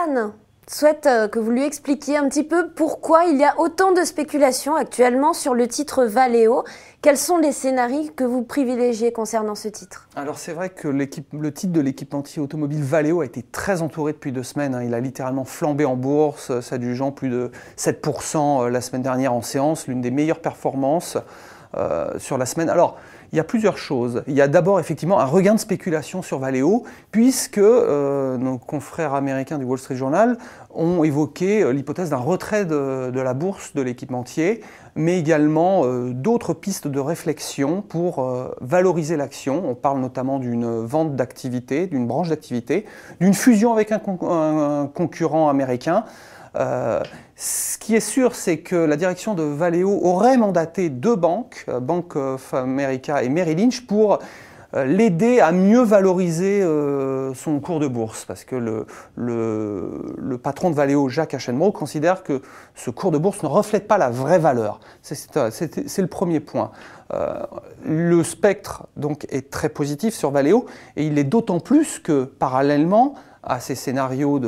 Stéphane souhaite que vous lui expliquiez un petit peu pourquoi il y a autant de spéculations actuellement sur le titre Valeo. Quels sont les scénarios que vous privilégiez concernant ce titre? Alors c'est vrai que le titre de l'équipementier automobile Valeo a été très entouré depuis 2 semaines. Il a littéralement flambé en bourse, ça du genre plus de 7% la semaine dernière en séance, l'une des meilleures performances sur la semaine. Alors, il y a plusieurs choses. Il y a d'abord effectivement un regain de spéculation sur Valeo, puisque nos confrères américains du Wall Street Journal ont évoqué l'hypothèse d'un retrait de la bourse de l'équipementier, mais également d'autres pistes de réflexion pour valoriser l'action. On parle notamment d'une vente d'activité, d'une branche d'activité, d'une fusion avec un concurrent américain. Ce qui est sûr, c'est que la direction de Valeo aurait mandaté 2 banques, Bank of America et Merrill Lynch, pour l'aider à mieux valoriser son cours de bourse. Parce que le patron de Valeo, Jacques Aschenbroich, considère que ce cours de bourse ne reflète pas la vraie valeur. C'est le premier point. Le spectre donc, est très positif sur Valeo, et il est d'autant plus que, parallèlement à ces scénarios,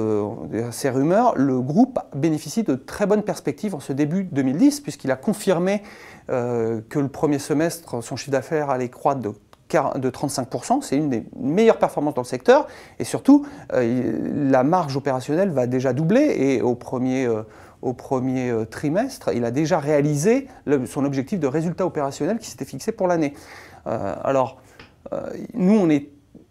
à ces rumeurs, le groupe bénéficie de très bonnes perspectives en ce début 2010, puisqu'il a confirmé que le premier semestre, son chiffre d'affaires allait croître de 35%, c'est une des meilleures performances dans le secteur, et surtout, la marge opérationnelle va déjà doubler, et au premier trimestre, il a déjà réalisé son objectif de résultat opérationnel qui s'était fixé pour l'année. Nous, on est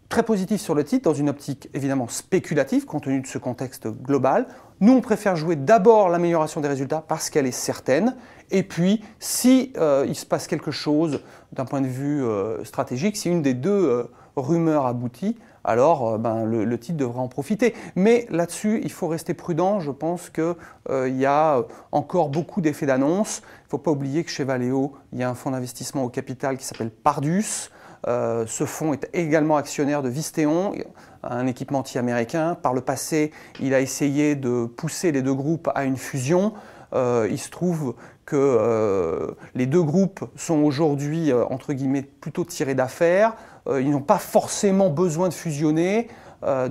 très positif sur le titre, dans une optique évidemment spéculative, compte tenu de ce contexte global. Nous, on préfère jouer d'abord l'amélioration des résultats parce qu'elle est certaine. Et puis, si il se passe quelque chose d'un point de vue stratégique, si une des 2 rumeurs aboutit, alors le titre devra en profiter. Mais là-dessus, il faut rester prudent. Je pense qu'il y a encore beaucoup d'effets d'annonce. Il ne faut pas oublier que chez Valeo, il y a un fonds d'investissement au capital qui s'appelle Pardus. Ce fonds est également actionnaire de Visteon, un équipementier américain. Par le passé, il a essayé de pousser les 2 groupes à une fusion. Il se trouve que les 2 groupes sont aujourd'hui, entre guillemets, plutôt tirés d'affaire. Ils n'ont pas forcément besoin de fusionner.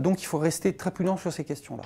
Donc il faut rester très prudent sur ces questions-là.